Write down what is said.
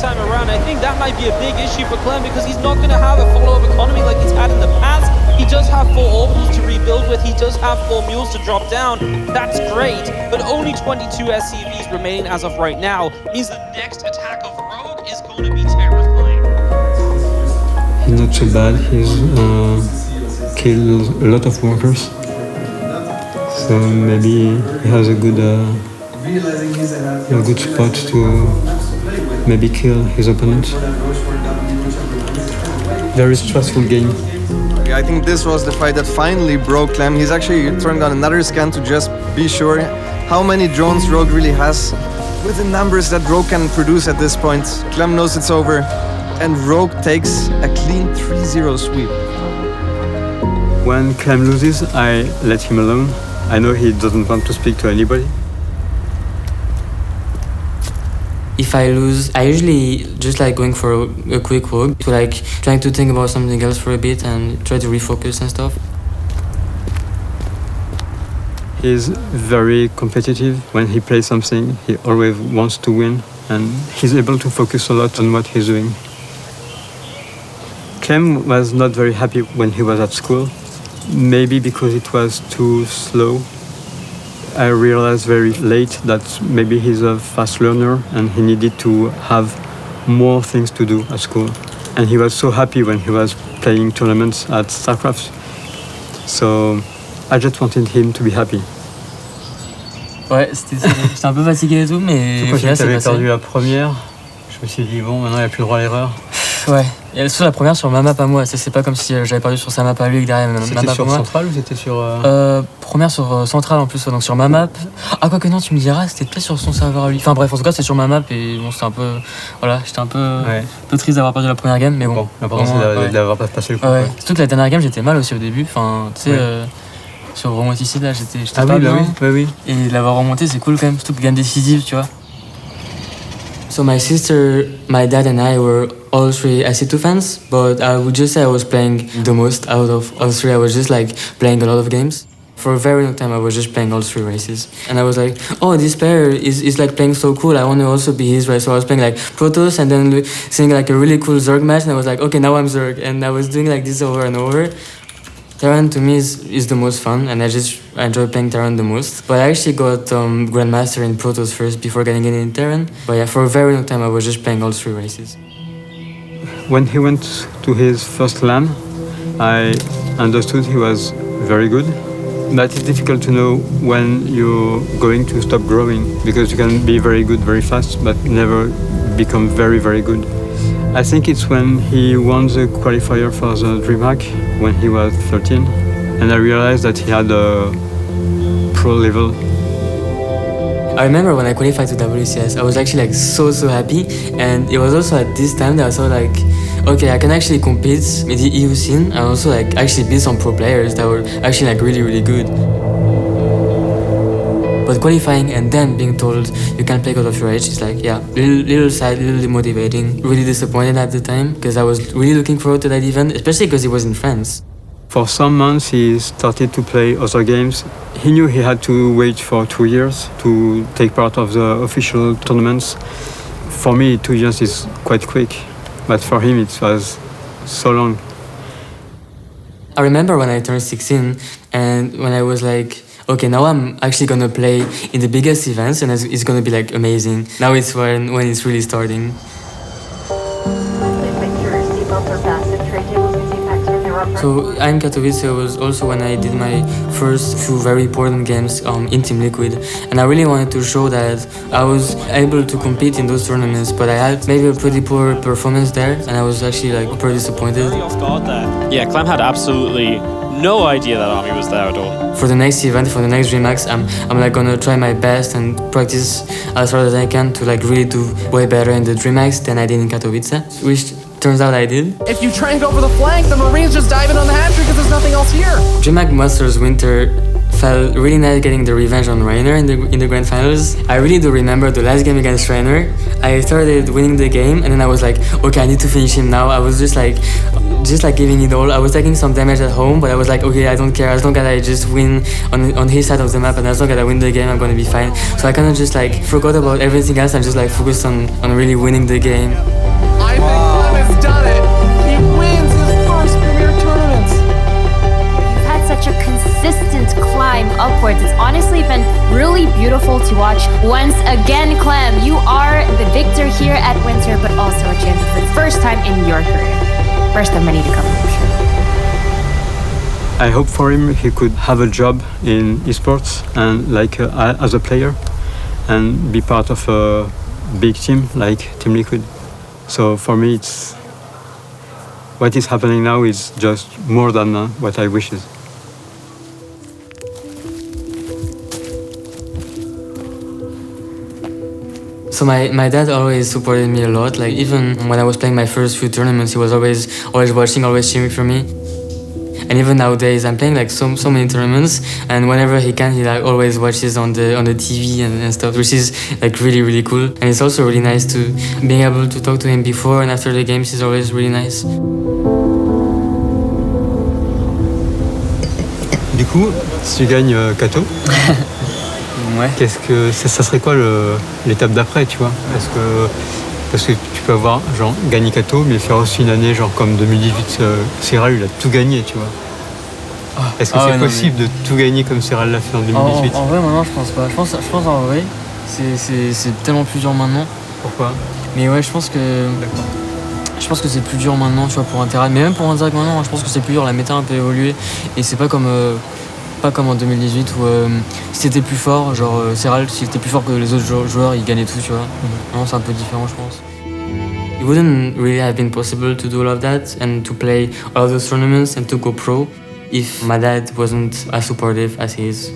time around. I think that might be a big issue for Clem because he's not going to have a follow-up economy like he's had in the past. He does have 4 orbitals to rebuild with. He does have 4 mules to drop down. That's great, but only 22 SCVs remaining as of right now means the next attack of Rogue is going to be terrifying. He's not so bad. He's killed a lot of workers. So maybe he has a good spot to maybe kill his opponent. Very stressful game. I think this was the fight that finally broke Clem. He's actually throwing on another scan to just be sure how many drones Rogue really has. With the numbers that Rogue can produce at this point, Clem knows it's over, and Rogue takes a clean 3-0 sweep. When Clem loses, I let him alone. I know he doesn't want to speak to anybody. If I lose, I usually just like going for a quick walk to like trying to think about something else for a bit and try to refocus and stuff. He's very competitive. When he plays something, he always wants to win, and he's able to focus a lot on what he's doing. Clem was not very happy when he was at school, maybe because it was too slow. I realized very late that maybe he's a fast learner and he needed to have more things to do at school. And he was so happy when he was playing tournaments at StarCraft. So I just wanted him to be happy. Ouais, j'étais un peu fatigué et tout, mais quand j'avais perdu la première, je me suis dit bon, maintenant il n'y a plus le droit à l'erreur. Ouais, et sur la première sur ma map à moi, c'est pas comme si j'avais perdu sur sa map à lui derrière ma map à moi. C'était sur centrale ou c'était sur première sur centrale en plus, donc sur ma map. Ah quoi que non, tu me diras, c'était peut-être sur son serveur à lui. Enfin bref, en tout cas c'était sur ma map et bon c'était un peu, voilà, j'étais un peu triste d'avoir perdu la première game, mais bon. L'important c'est d'avoir pas passé le coup. Ouais. Surtout que la dernière game j'étais mal aussi au début, enfin tu sais. Sur remonticide là, j'étais pas bien. Oui. Et l'avoir remonté c'est cool quand même, surtout que game décisive, tu vois. So my sister, my dad and I were all 3 SC2 fans, but I would just say I was playing the most out of all 3. I was just like playing a lot of games. For a very long time I was just playing all 3 races. And I was like, oh, this player is like playing so cool, I want to also be his race. So I was playing like Protoss and then seeing like a really cool Zerg match, and I was like, okay, now I'm Zerg. And I was doing like this over and over. Terran to me is the most fun, and I enjoy playing Terran the most. But I actually got Grandmaster in Protoss first before getting in Terran. But yeah, for a very long time I was just playing all 3 races. When he went to his first LAN, I understood he was very good. But it's difficult to know when you're going to stop growing, because you can be very good very fast, but never become very, very good. I think it's when he won the qualifier for the DreamHack when he was 13, and I realized that he had a pro level. I remember when I qualified to WCS, I was actually like so happy, and it was also at this time that I saw like, okay, I can actually compete in the EU scene and also like actually beat some pro players that were actually like really good. But qualifying and then being told you can't play God of your age is like, yeah, little sad, little demotivating, really disappointed at the time because I was really looking forward to that event, especially because it was in France. For some months he started to play other games. He knew he had to wait for 2 years to take part of the official tournaments. For me, 2 years is quite quick, but for him it was so long. I remember when I turned 16 and when I was like, okay, now I'm actually gonna play in the biggest events and it's gonna be like amazing. Now it's when it's really starting. So in Katowice was also when I did my first few very important games in Team Liquid, and I really wanted to show that I was able to compete in those tournaments, but I had maybe a pretty poor performance there, and I was actually like pretty disappointed. Yeah, Clem had absolutely no idea that army was there at all. For the next event, for the next DreamHacks, I'm like gonna try my best and practice as hard as I can to like really do way better in the DreamHacks than I did in Katowice, which turns out I did. If you try and go for the flank, the Marines just dive in on the hat trick because there's nothing else here. DreamHack Masters Winter felt really nice getting the revenge on Rainer in the grand finals. I really do remember the last game against Rainer. I started winning the game and then I was like, okay, I need to finish him now. I was just like giving it all. I was taking some damage at home, but I was like, okay, I don't care. As long as I just win on his side of the map and as long as I win the game, I'm gonna be fine. So I kind of just like forgot about everything else and just like focused on really winning the game. I think Clem has done it. He wins his first Premier Tournament. You've had such a consistent climb upwards. It's honestly been really beautiful to watch. Once again, Clem, you are the victor here at Winter, but also a champion for the first time in your career. First of many to come, I'm sure. I hope for him he could have a job in esports and like as a player and be part of a big team like Team Liquid. So for me, it's what is happening now is just more than what I wishes. So my dad always supported me a lot. Like even when I was playing my first few tournaments, he was always watching, always cheering for me. And even nowadays, I'm playing like so many tournaments, and whenever he can, he like always watches on the TV and stuff, which is like really cool. And it's also really nice to being able to talk to him before and after the games is always really nice. Du coup, si tu gagnes Kato, Ouais. ça serait quoi l'étape d'après, tu vois? Parce que tu peux avoir genre gagné Kato, mais faire aussi une année genre comme 2018, Serral il a tout gagné, tu vois. Est-ce que c'est possible de tout gagner comme Serral l'a fait en 2018? En vrai, maintenant, je pense pas. Je pense en vrai, c'est tellement plus dur maintenant. Pourquoi? Mais ouais, je pense que c'est plus dur maintenant, tu vois, pour Interral. Mais même pour Interral maintenant, je pense que c'est plus dur. La méta a un peu évolué et c'est pas comme en 2018 où si t'étais plus fort, genre Serral, si t'étais plus fort que les autres joueurs, ils gagnaient tout, tu vois. Maintenant, c'est un peu différent, je pense. It wouldn't really have been possible to do all of that and to play all those tournaments and to go pro if my dad wasn't as supportive as he is.